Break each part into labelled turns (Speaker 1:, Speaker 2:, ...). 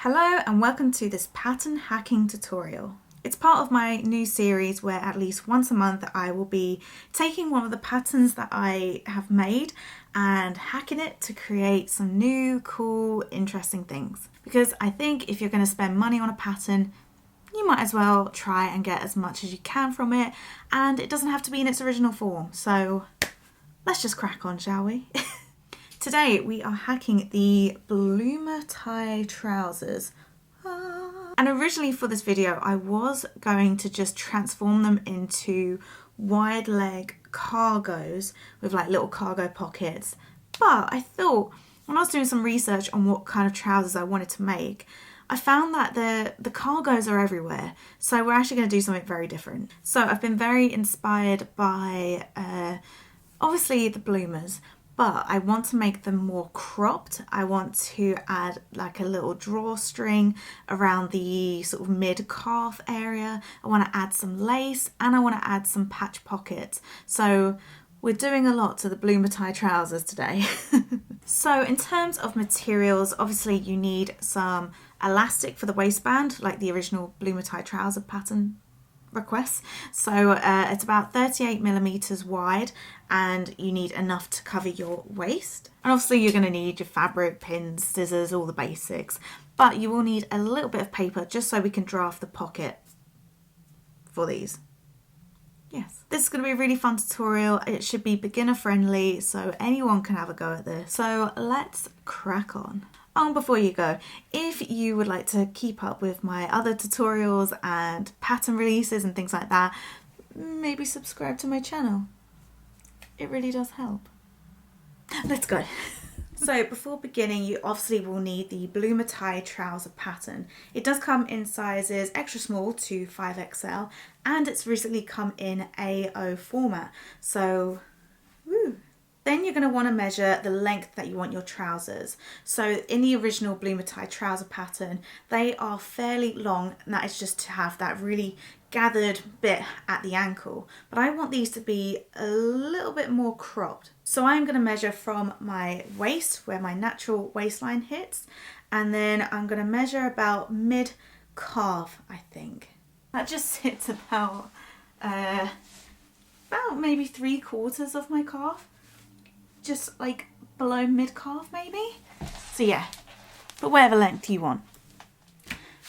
Speaker 1: Hello and welcome to this pattern hacking tutorial. It's part of my new series where at least once a month I will be taking one of the patterns that I have made and hacking it to create some new, cool, interesting things. Because I think if you're going to spend money on a pattern, you might as well try and get as much as you can from it, and it doesn't have to be in its original form. So let's just crack on, shall we? Today we are hacking the bloomer tie trousers. And originally for this video I was going to just transform them into wide leg cargos with like little cargo pockets. But I thought when I was doing some research on what kind of trousers I wanted to make, I found that the cargos are everywhere. So we're actually going to do something very different. So I've been very inspired by obviously the bloomers, but I want to make them more cropped. I want to add like a little drawstring around the sort of mid-calf area. I want to add some lace and I want to add some patch pockets. So we're doing a lot to the bloomer tie trousers today. So in terms of materials, obviously you need some elastic for the waistband, like the original bloomer tie trouser pattern requests. So it's about 38mm wide and you need enough to cover your waist. And obviously you're going to need your fabric, pins, scissors, all the basics, but you will need a little bit of paper just so we can draft the pocket for these. Yes, this is going to be a really fun tutorial. It should be beginner friendly, so anyone can have a go at this. So let's crack on. Oh, before you go, if you would like to keep up with my other tutorials and pattern releases and things like that, maybe subscribe to my channel. It really does help. Let's go. So before beginning, you obviously will need the bloomer tie trouser pattern. It does come in sizes extra small to 5XL and it's recently come in A0 format. So, woo. Then you're going to want to measure the length that you want your trousers. So in the original bloomer tie trouser pattern, they are fairly long, and that is just to have that really gathered bit at the ankle. But I want these to be a little bit more cropped. So I'm going to measure from my waist, where my natural waistline hits, and then I'm going to measure about mid-calf, I think. That just sits about maybe 3/4 of my calf. Just like below mid-calf maybe. So yeah, but whatever length you want.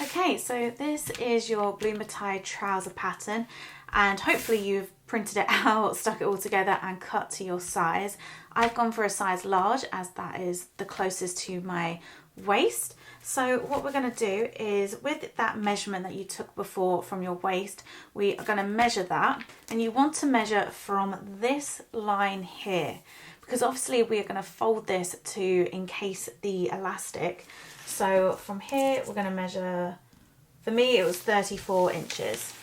Speaker 1: Okay, so this is your bloomer tie trouser pattern and hopefully you've printed it out, stuck it all together and cut to your size. I've gone for a size large as that is the closest to my waist. So what we're going to do is with that measurement that you took before from your waist, we are going to measure that, and you want to measure from this line here, because obviously we are going to fold this to encase the elastic. So from here we're going to measure, for me it was 34 inches.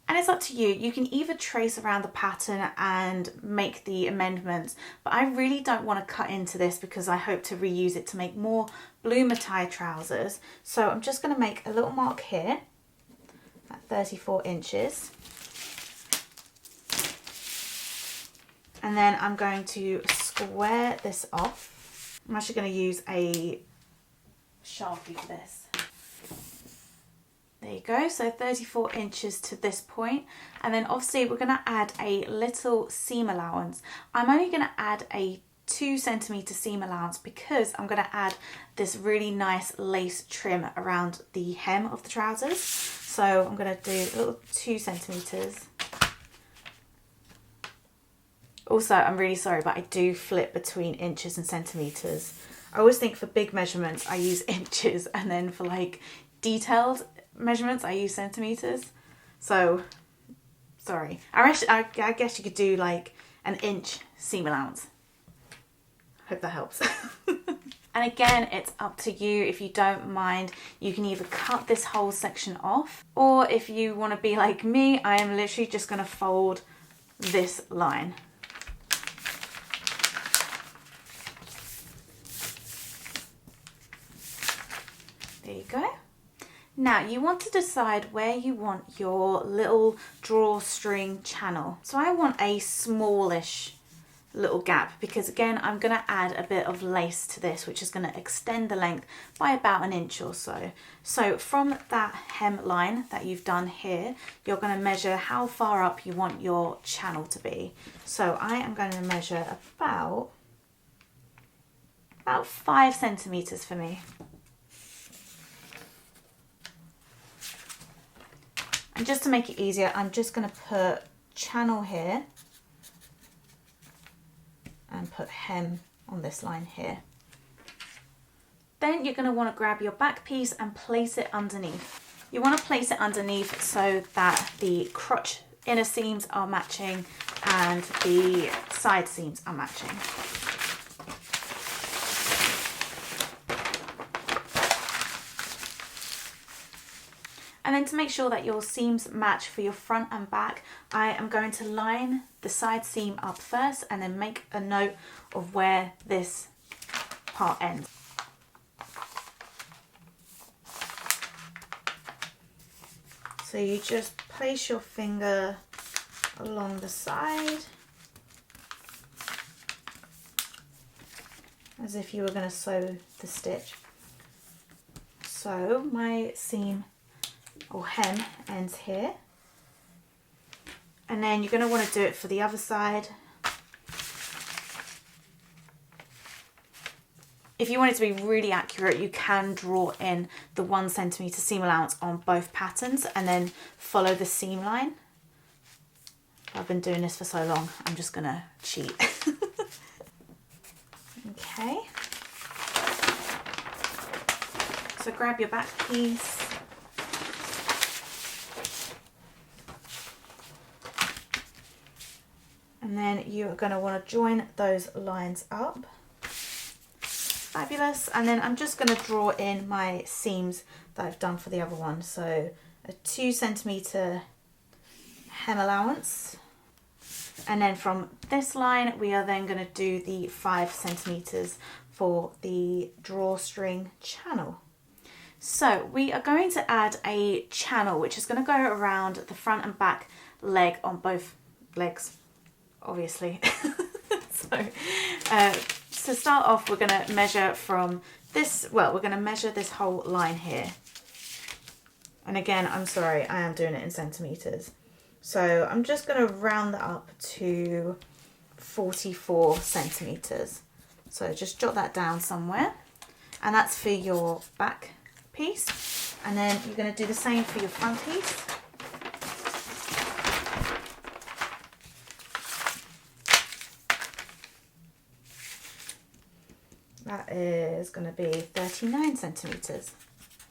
Speaker 1: And it's up to you. You can either trace around the pattern and make the amendments, but I really don't want to cut into this because I hope to reuse it to make more bloomer tie trousers. So I'm just going to make a little mark here at 34 inches. And then I'm going to square this off. I'm actually going to use a Sharpie for this. There you go, so 34 inches to this point. And then obviously we're going to add a little seam allowance. I'm only going to add a 2 centimeter seam allowance because I'm going to add this really nice lace trim around the hem of the trousers. So I'm going to do a little 2 centimeters. Also, I'm really sorry, but I do flip between inches and centimeters. I always think for big measurements, I use inches, and then for like detailed measurements, I use centimeters. So, sorry. I guess you could do like an inch seam allowance. Hope that helps. And again, it's up to you. If you don't mind, you can either cut this whole section off, or if you want to be like me, I am literally just going to fold this line. There you go. Now you want to decide where you want your little drawstring channel. So I want a smallish little gap, because again I'm going to add a bit of lace to this, which is going to extend the length by about 1 inch or so. So from that hem line that you've done here, you're going to measure how far up you want your channel to be. So I am going to measure about 5 centimeters for me. And just to make it easier, I'm just going to put channel here and put hem on this line here. Then you're going to want to grab your back piece and place it underneath. You want to place it underneath so that the crotch inner seams are matching and the side seams are matching. And then to make sure that your seams match for your front and back, I am going to line the side seam up first and then make a note of where this part ends. So you just place your finger along the side as if you were going to sew the stitch. So my seam or hem ends here, and then you're going to want to do it for the other side. If you want it to be really accurate, you can draw in the 1 centimeter seam allowance on both patterns and then follow the seam line. I've been doing this for so long, I'm just going to cheat. Okay, so grab your back piece, and then you're going to want to join those lines up. Fabulous. And then I'm just going to draw in my seams that I've done for the other one. So a 2 centimeter hem allowance. And then from this line, we are then going to do the 5 centimeters for the drawstring channel. So we are going to add a channel, which is going to go around the front and back leg on both legs, obviously. So to start off, we're going to measure from this, well, we're going to measure this whole line here. And again, I'm sorry, I am doing it in centimeters. So I'm just going to round that up to 44 centimeters. So just jot that down somewhere. And that's for your back piece. And then you're going to do the same for your front piece. That is going to be 39 centimeters.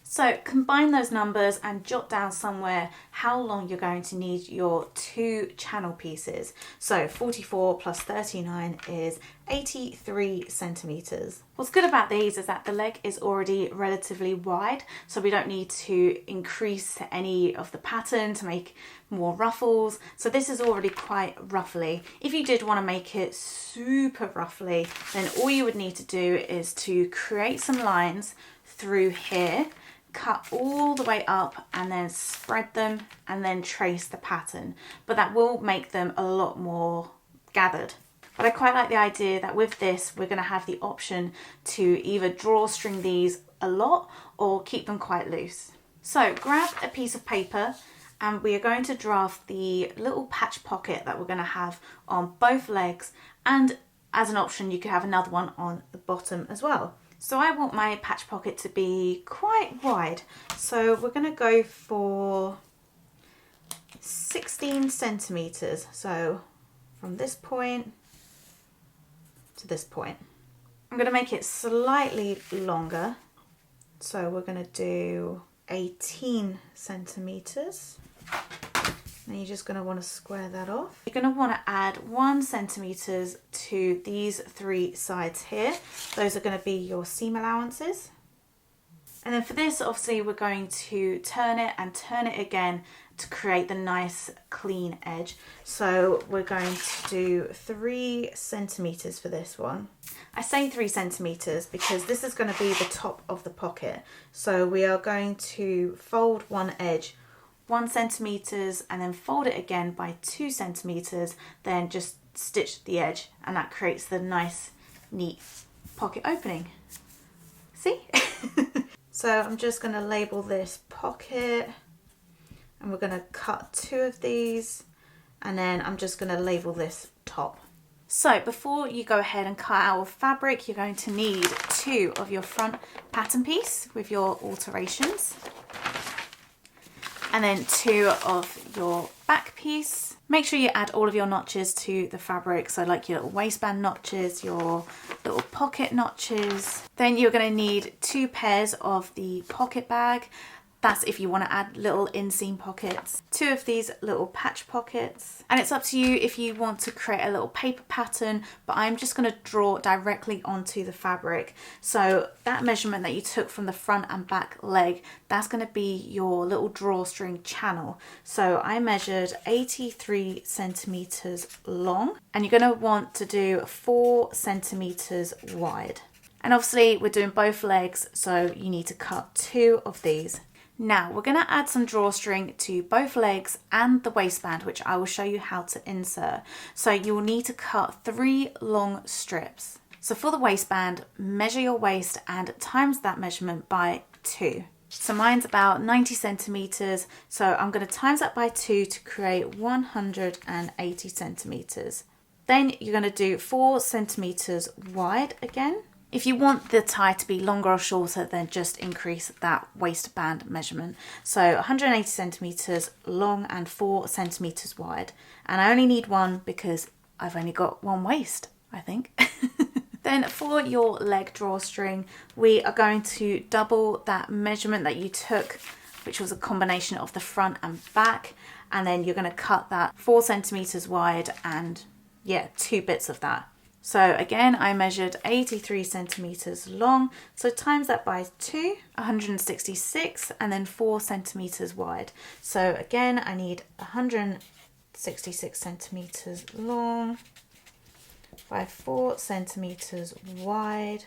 Speaker 1: So combine those numbers and jot down somewhere how long you're going to need your 2 channel pieces. So 44 plus 39 is 83 centimeters. What's good about these is that the leg is already relatively wide, so we don't need to increase any of the pattern to make more ruffles. So this is already quite ruffly. If you did want to make it super ruffly, then all you would need to do is to create some lines through here, cut all the way up and then spread them and then trace the pattern, but that will make them a lot more gathered. But I quite like the idea that with this we're going to have the option to either drawstring these a lot or keep them quite loose. So grab a piece of paper and we are going to draft the little patch pocket that we're going to have on both legs, and as an option you could have another one on the bottom as well. So I want my patch pocket to be quite wide. So we're going to go for 16 centimeters. So from this point to this point. I'm going to make it slightly longer. So we're going to do 18 centimeters. And you're just going to want to square that off. You're going to want to add 1 centimeter to these 3 sides here. Those are going to be your seam allowances. And then for this, obviously, we're going to turn it and turn it again to create the nice clean edge. So we're going to do 3 centimeters for this one. I say 3 centimeters because this is going to be the top of the pocket. So we are going to fold one edge 1 centimeters and then fold it again by 2 centimeters, then just stitch the edge, and that creates the nice neat pocket opening. See? So I'm just going to label this pocket, and we're going to cut 2 of these, and then I'm just going to label this top. So before you go ahead and cut our fabric, you're going to need 2 of your front pattern piece with your alterations, and then 2 of your back piece. Make sure you add all of your notches to the fabric, so like your little waistband notches, your little pocket notches. Then you're going to need 2 pairs of the pocket bag. That's if you want to add little inseam pockets. 2 of these little patch pockets. And it's up to you if you want to create a little paper pattern, but I'm just going to draw directly onto the fabric. So that measurement that you took from the front and back leg, that's going to be your little drawstring channel. So I measured 83 centimeters long, and you're going to want to do 4 centimeters wide. And obviously we're doing both legs, so you need to cut 2 of these. Now we're going to add some drawstring to both legs and the waistband, which I will show you how to insert. So you will need to cut 3 long strips. So for the waistband, measure your waist and times that measurement by 2. So mine's about 90 centimeters, so I'm going to times that by 2 to create 180 centimeters. Then you're going to do 4 centimeters wide again. If you want the tie to be longer or shorter, then just increase that waistband measurement. So 180 centimeters long and 4 centimeters wide. And I only need 1 because I've only got 1 waist, I think. Then for your leg drawstring, we are going to double that measurement that you took, which was a combination of the front and back. And then you're going to cut that 4 centimeters wide and 2 bits of that. So again, I measured 83 centimeters long, so times that by 2, 166, and then 4 centimeters wide. So again, I need 166 centimeters long by 4 centimeters wide.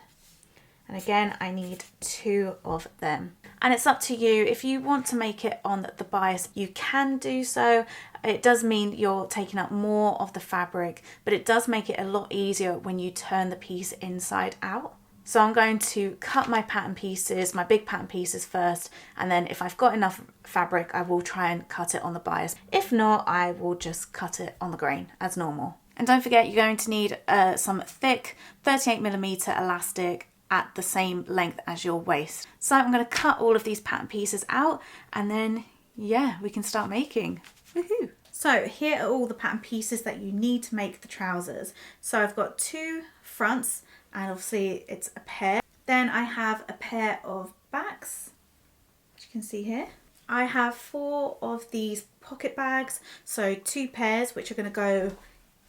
Speaker 1: And again, I need 2 of them. And it's up to you. If you want to make it on the bias, you can do so. It does mean you're taking up more of the fabric, but it does make it a lot easier when you turn the piece inside out. So I'm going to cut my pattern pieces, my big pattern pieces first, and then if I've got enough fabric, I will try and cut it on the bias. If not, I will just cut it on the grain as normal. And don't forget, you're going to need some thick 38mm elastic at the same length as your waist. So I'm going to cut all of these pattern pieces out, and then we can start making. Woohoo! So here are all the pattern pieces that you need to make the trousers. So I've got 2 fronts, and obviously it's a pair. Then I have a pair of backs, which you can see here. I have 4 of these pocket bags, so 2 pairs which are going to go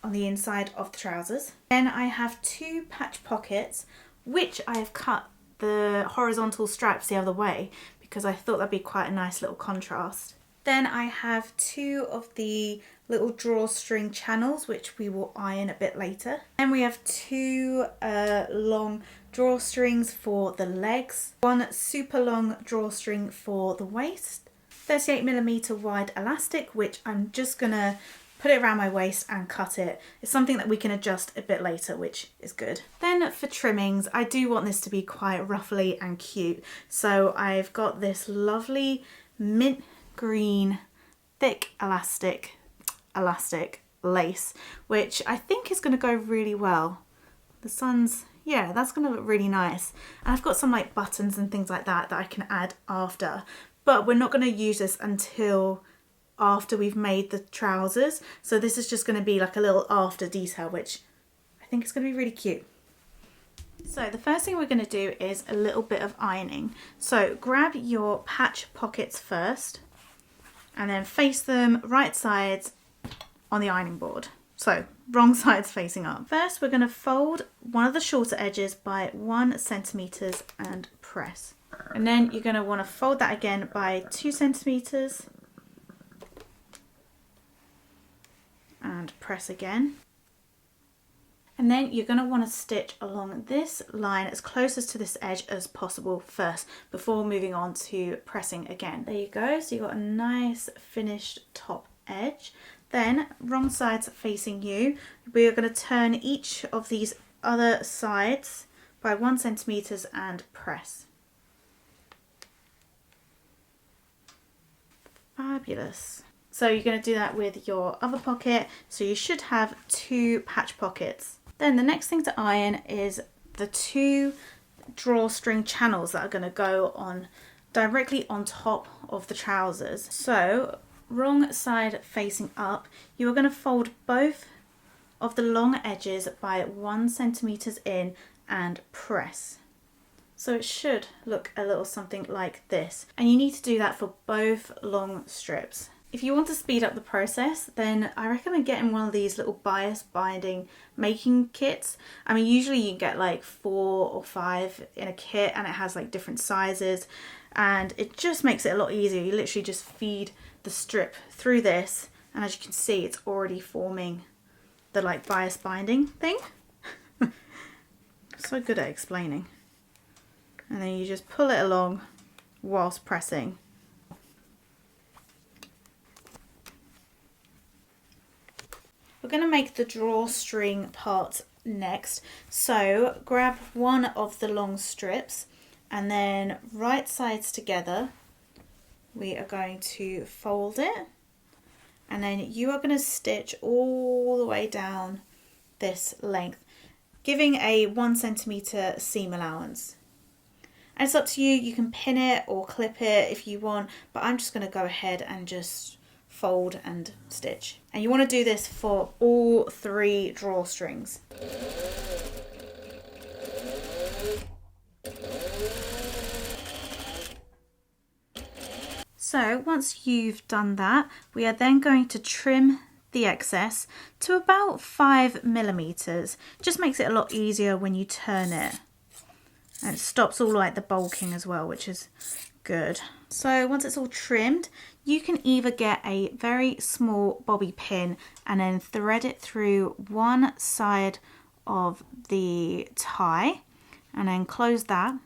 Speaker 1: on the inside of the trousers. Then I have 2 patch pockets, which I have cut the horizontal stripes the other way because I thought that'd be quite a nice little contrast. Then I have 2 of the little drawstring channels, which we will iron a bit later. Then we have 2 long drawstrings for the legs, 1 super long drawstring for the waist, 38mm wide elastic, which I'm just gonna put it around my waist and cut it. It's something that we can adjust a bit later, which is good. Then for trimmings, I do want this to be quite ruffly and cute. So I've got this lovely mint green thick elastic lace, which I think is going to go really well. The sun's, that's going to look really nice. And I've got some like buttons and things like that that I can add after, but we're not going to use this until after we've made the trousers. So this is just going to be like a little after detail, which I think is going to be really cute. So the first thing we're going to do is a little bit of ironing. So grab your patch pockets first and then face them right sides on the ironing board. So wrong sides facing up. First we're going to fold one of the shorter edges by 1 centimeters and press. And then you're going to want to fold that again by 2 centimeters and press again. And then you're going to want to stitch along this line as closest to this edge as possible first before moving on to pressing again. There you go, so you've got a nice finished top edge. Then, wrong sides facing you, we are going to turn each of these other sides by 1 centimeter and press. Fabulous. So you're going to do that with your other pocket, so you should have 2 patch pockets. Then the next thing to iron is the 2 drawstring channels that are going to go on directly on top of the trousers. So wrong side facing up, you are going to fold both of the long edges by 1 centimeter in and press. So it should look a little something like this, and you need to do that for both long strips. If you want to speed up the process, then I recommend getting one of these little bias binding making kits. I mean, usually you can get like 4 or 5 in a kit, and it has like different sizes, and it just makes it a lot easier. You literally just feed the strip through this, and as you can see, it's already forming the like bias binding thing. So good at explaining. And then you just pull it along whilst pressing. We're going to make the drawstring part next. So grab one of the long strips, and then right sides together, we are going to fold it, and then you are going to stitch all the way down this length, giving a 1 centimeter seam allowance. And it's up to you, you can pin it or clip it if you want, but I'm just going to go ahead and just fold and stitch. And you want to do this for all 3 drawstrings. So once you've done that, we are then going to trim the excess to about 5 millimeters. Just makes it a lot easier when you turn it. And it stops all like the bulking as well, which is good. So once it's all trimmed, you can either get a very small bobby pin and then thread it through one side of the tie and then close that.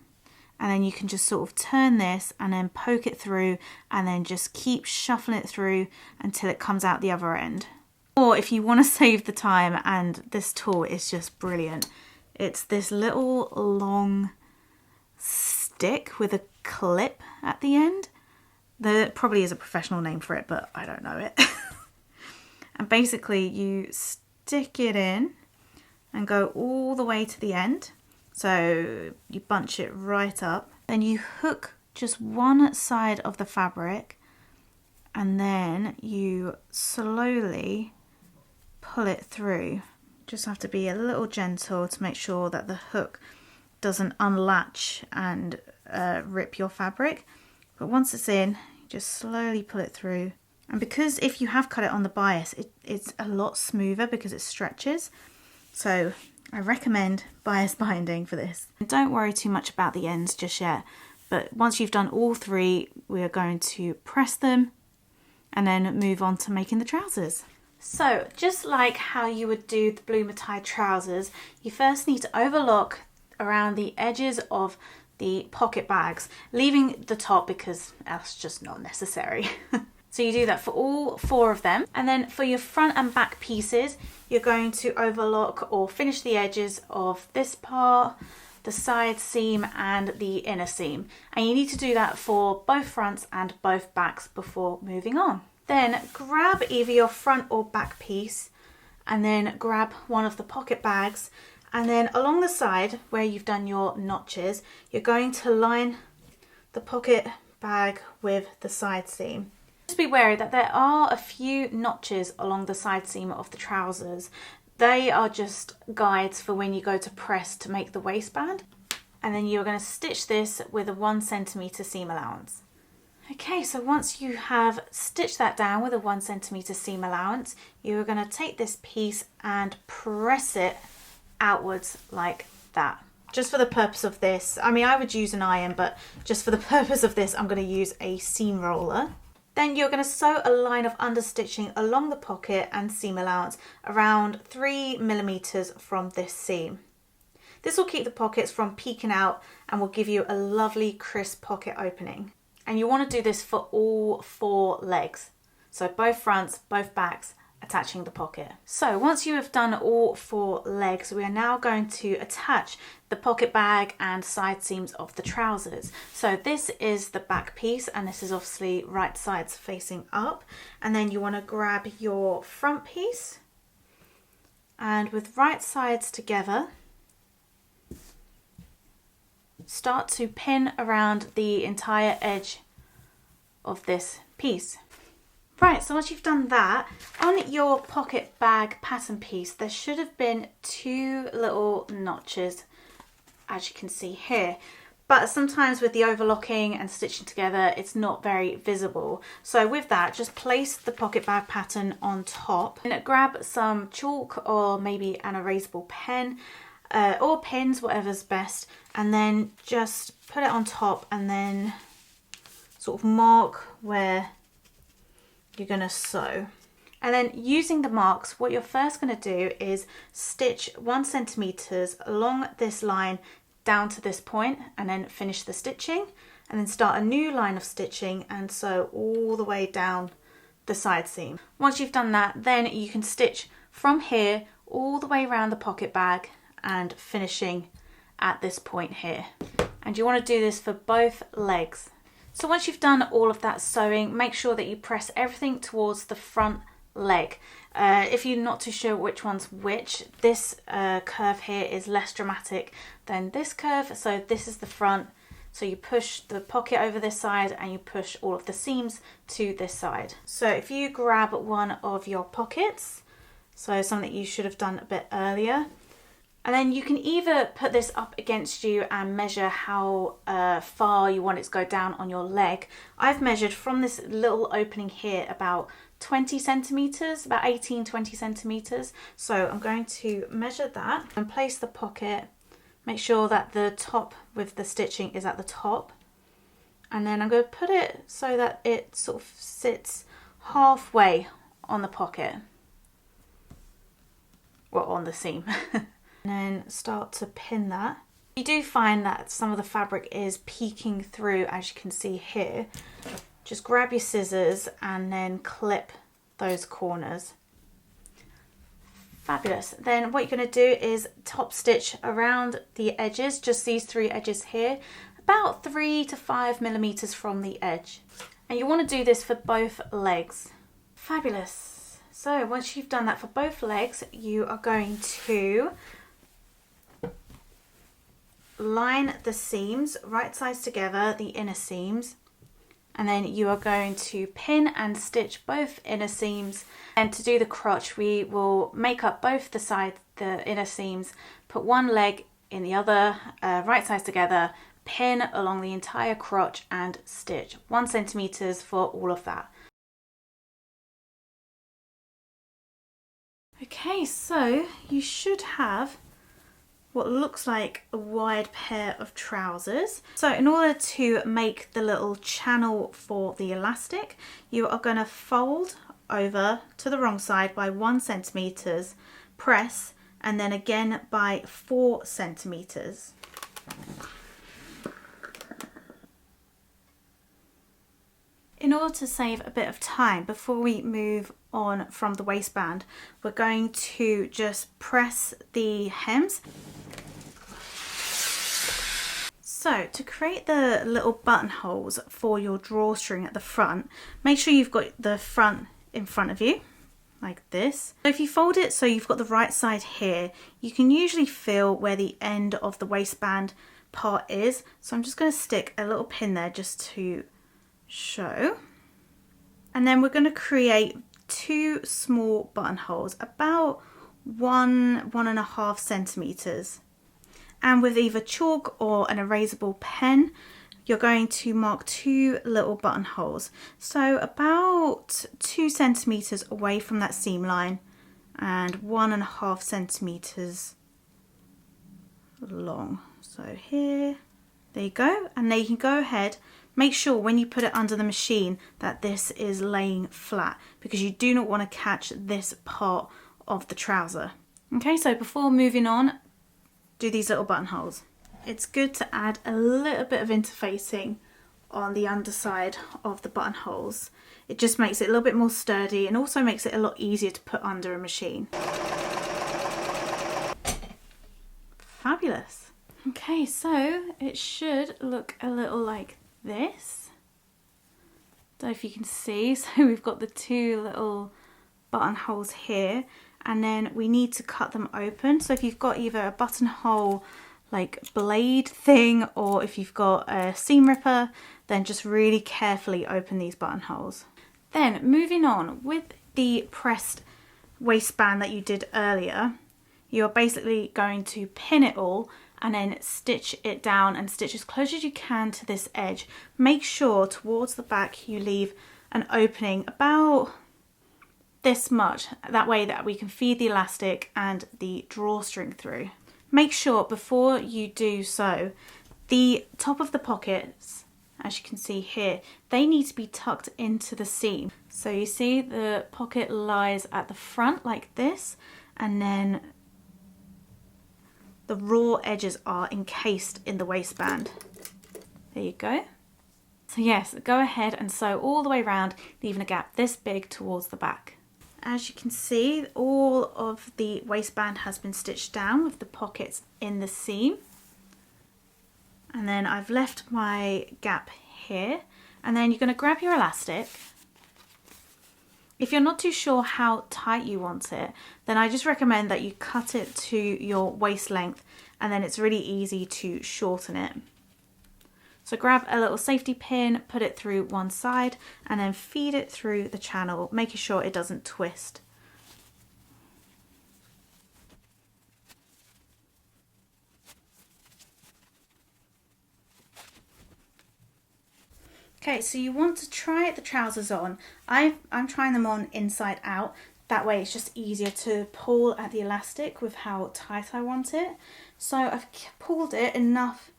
Speaker 1: And then you can just sort of turn this and then poke it through and then just keep shuffling it through until it comes out the other end. Or if you want to save the time, and this tool is just brilliant, it's this little long stick with a clip at the end. There probably is a professional name for it, but I don't know it. And basically you stick it in and go all the way to the end. So you bunch it right up. Then you hook just one side of the fabric, and then you slowly pull it through. Just have to be a little gentle to make sure that the hook doesn't unlatch and rip your fabric. But once it's in, you just slowly pull it through. And because if you have cut it on the bias, it's a lot smoother because it stretches. So I recommend bias binding for this. And don't worry too much about the ends just yet. But once you've done all 3, we are going to press them and then move on to making the trousers. So just like how you would do the bloomer tie trousers, you first need to overlock around the edges of the pocket bags, leaving the top because that's just not necessary. So you do that for all 4 of them. And then for your front and back pieces, you're going to overlock or finish the edges of this part, the side seam and the inner seam. And you need to do that for both fronts and both backs before moving on. Then grab either your front or back piece and then grab one of the pocket bags, and then along the side where you've done your notches, you're going to line the pocket bag with the side seam. Just be wary that there are a few notches along the side seam of the trousers. They are just guides for when you go to press to make the waistband. And then you're going to stitch this with a 1 centimeter seam allowance. Okay, so once you have stitched that down with a 1 centimeter seam allowance, you're going to take this piece and press it outwards like that. Just for the purpose of this, I mean, I would use an iron, but just for the purpose of this, I'm going to use a seam roller. Then you're going to sew a line of understitching along the pocket and seam allowance around 3 millimeters from this seam. This will keep the pockets from peeking out and will give you a lovely crisp pocket opening. And you want to do this for all 4 legs. So both fronts, both backs attaching the pocket. So once you have done all 4 legs, we are now going to attach the pocket bag and side seams of the trousers. So this is the back piece, and this is obviously right sides facing up, and then you want to grab your front piece, and with right sides together, start to pin around the entire edge of this piece. Right, so once you've done that, on your pocket bag pattern piece, there should have been 2 little notches, as you can see here. But sometimes with the overlocking and stitching together, it's not very visible. So with that, just place the pocket bag pattern on top and grab some chalk or maybe an erasable pen or pins, whatever's best, and then just put it on top and then sort of mark where you're going to sew. And then using the marks, what you're first going to do is stitch 1 centimetre along this line down to this point, and then finish the stitching, and then start a new line of stitching and sew all the way down the side seam. Once you've done that, then you can stitch from here all the way around the pocket bag and finishing at this point here. And you want to do this for both legs. So once you've done all of that sewing, make sure that you press everything towards the front leg. If you're not too sure which one's which, this curve here is less dramatic than this curve. So this is the front. So you push the pocket over this side and you push all of the seams to this side. So if you grab one of your pockets, so something you should have done a bit earlier, and then you can either put this up against you and measure how far you want it to go down on your leg. I've measured from this little opening here about 20 centimetres, about 18-20 centimetres. So I'm going to measure that and place the pocket. Make sure that the top with the stitching is at the top. And then I'm going to put it so that it sort of sits halfway on the pocket. Well, on the seam. And then start to pin that. You do find that some of the fabric is peeking through, as you can see here. Just grab your scissors and then clip those corners. Fabulous. Then what you're going to do is top stitch around the edges, just these 3 edges here, about 3 to 5 millimeters from the edge. And you want to do this for both legs. Fabulous. So once you've done that for both legs, you are going to line the seams, right sides together, the inner seams, and then you are going to pin and stitch both inner seams. And to do the crotch, we will make up both the inner seams, put one leg in the other, right sides together, pin along the entire crotch and stitch 1 centimetre for all of that. Okay, so you should have what looks like a wide pair of trousers. So in order to make the little channel for the elastic, you are going to fold over to the wrong side by 1 centimetre, press, and then again by 4 centimetres. In order to save a bit of time before we move on from the waistband, we're going to just press the hems. So to create the little buttonholes for your drawstring at the front, make sure you've got the front in front of you, like this. So if you fold it so you've got the right side here, you can usually feel where the end of the waistband part is. So I'm just going to stick a little pin there just to show. And then we're going to create 2 small buttonholes, about 1.5 centimetres. And with either chalk or an erasable pen, you're going to mark 2 little buttonholes. So about 2 centimetres away from that seam line and 1.5 centimetres long. So here, there you go. And then you can go ahead, make sure when you put it under the machine that this is laying flat, because you do not want to catch this part of the trouser. Okay, so before moving on, do these little buttonholes. It's good to add a little bit of interfacing on the underside of the buttonholes. It just makes it a little bit more sturdy and also makes it a lot easier to put under a machine. Fabulous. Okay, so it should look a little like this. Don't know if you can see, so we've got the two little buttonholes here, and then we need to cut them open. So if you've got either a buttonhole like blade thing, or if you've got a seam ripper, then just really carefully open these buttonholes. Then moving on with the pressed waistband that you did earlier, you're basically going to pin it all and then stitch it down and stitch as close as you can to this edge. Make sure towards the back you leave an opening about this much, that way that we can feed the elastic and the drawstring through. Make sure before you do so, the top of the pockets, as you can see here, they need to be tucked into the seam. So you see the pocket lies at the front like this, and then the raw edges are encased in the waistband. There you go. So yes, go ahead and sew all the way around, leaving a gap this big towards the back. As you can see, all of the waistband has been stitched down with the pockets in the seam. And then I've left my gap here, and then you're going to grab your elastic. If you're not too sure how tight you want it, then I just recommend that you cut it to your waist length, and then it's really easy to shorten it. So grab a little safety pin, put it through one side, and then feed it through the channel, making sure it doesn't twist. Okay, so you want to try the trousers on. I'm trying them on inside out. That way it's just easier to pull at the elastic with how tight I want it. So I've pulled it enough,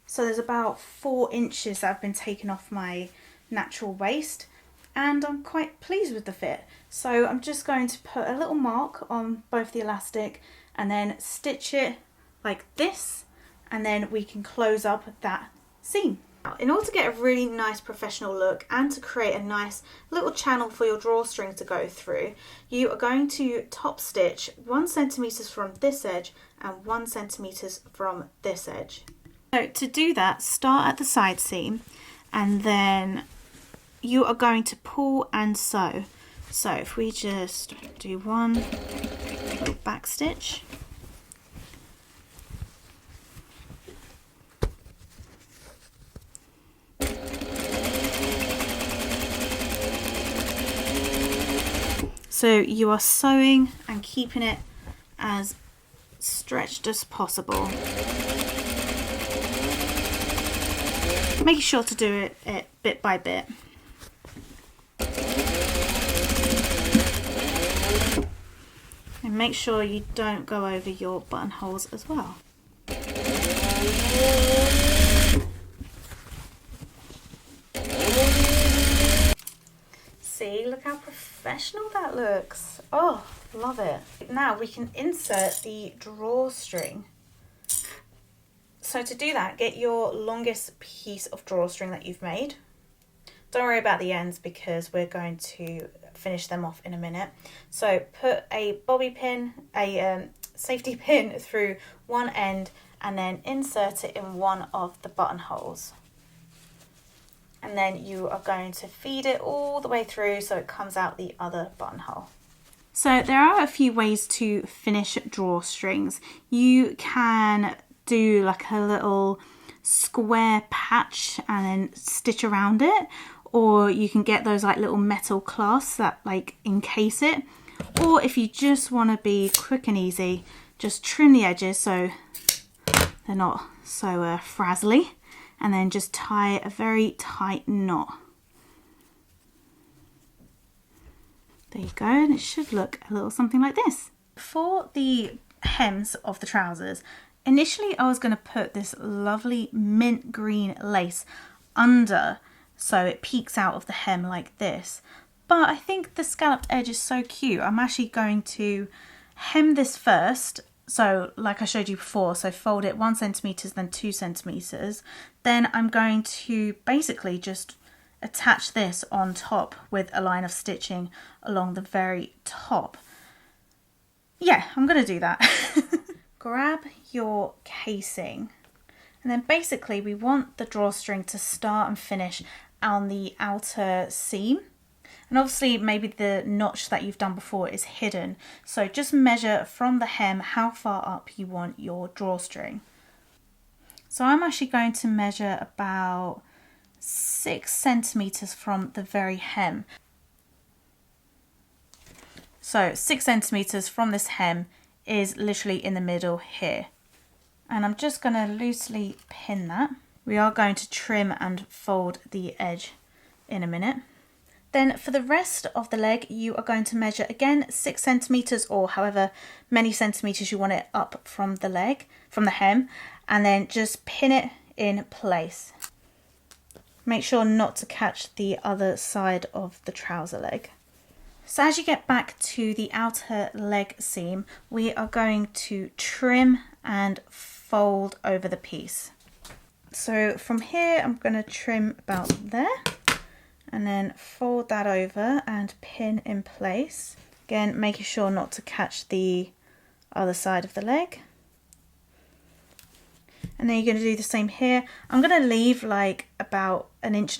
Speaker 1: so there's about 4 inches that have been taken off my natural waist, and I'm quite pleased with the fit. So I'm just going to put a little mark on both the elastic and then stitch it like this, and then we can close up that seam. In order to get a really nice professional look and to create a nice little channel for your drawstring to go through, you are going to top stitch 1 centimetre from this edge and 1 centimetre from this edge. So to do that, start at the side seam, and then you are going to pull and sew. So if we just do one little back stitch, so you are sewing and keeping it as stretched as possible. Make sure to do it bit by bit. And make sure you don't go over your buttonholes as well. See, look how professional that looks. Oh, love it. Now we can insert the drawstring. So to do that, get your longest piece of drawstring that you've made. Don't worry about the ends because we're going to finish them off in a minute. So put a bobby pin, a safety pin through one end, and then insert it in one of the buttonholes. And then you are going to feed it all the way through so it comes out the other buttonhole. So there are a few ways to finish drawstrings. You can do like a little square patch and then stitch around it, or you can get those like little metal clasps that like encase it, or if you just want to be quick and easy, just trim the edges so they're not so frazzly, and then just tie a very tight knot. There you go, and it should look a little something like this. For the hems of the trousers, initially I was going to put this lovely mint green lace under so it peeks out of the hem like this, but I think the scalloped edge is so cute. I'm actually going to hem this first So like I showed you before, so fold it 1 centimetre, then 2 centimetres. Then I'm going to basically just attach this on top with a line of stitching along the very top. Yeah, I'm going to do that. Grab your casing, and then basically we want the drawstring to start and finish on the outer seam. And obviously maybe the notch that you've done before is hidden. So just measure from the hem how far up you want your drawstring. So I'm actually going to measure about 6 centimetres from the very hem. So 6 centimetres from this hem is literally in the middle here. And I'm just going to loosely pin that. We are going to trim and fold the edge in a minute. Then for the rest of the leg, you are going to measure again 6 centimetres or however many centimetres you want it up from the leg, from the hem, and then just pin it in place. Make sure not to catch the other side of the trouser leg. So as you get back to the outer leg seam, we are going to trim and fold over the piece. So from here, I'm going to trim about there. And then fold that over and pin in place. Again, making sure not to catch the other side of the leg. And then you're going to do the same here. I'm going to leave like about 1.5 inch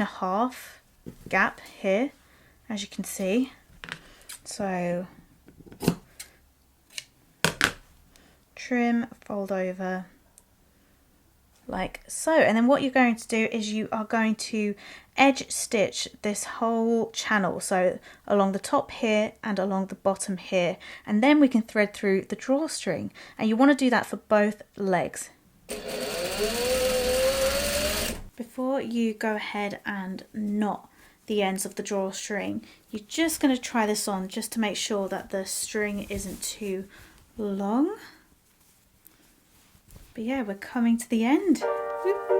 Speaker 1: gap here, as you can see. So trim, fold over, like so. And then what you're going to do is you are going to edge stitch this whole channel, so along the top here and along the bottom here, and then we can thread through the drawstring. And you want to do that for both legs. Before you go ahead and knot the ends of the drawstring, you're just going to try this on just to make sure that the string isn't too long. But yeah, we're coming to the end. Woo-hoo.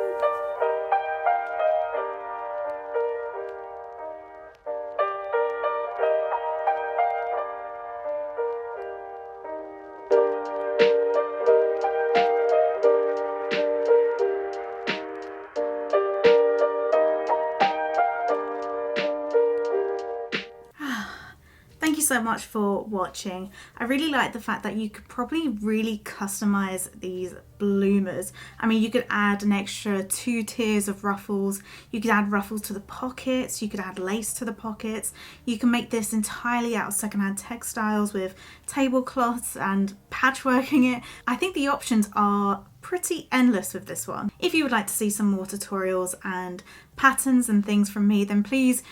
Speaker 1: Thank you so much for watching. I really like the fact that you could probably really customize these bloomers. I mean, you could add an extra 2 tiers of ruffles. You could add ruffles to the pockets. You could add lace to the pockets. You can make this entirely out of secondhand textiles with tablecloths and patchworking it. I think the options are pretty endless with this one. If you would like to see some more tutorials and patterns and things from me, then please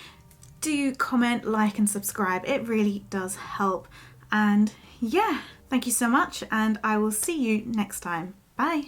Speaker 1: do comment, like and subscribe. It really does help. And yeah, thank you so much, and I will see you next time. Bye.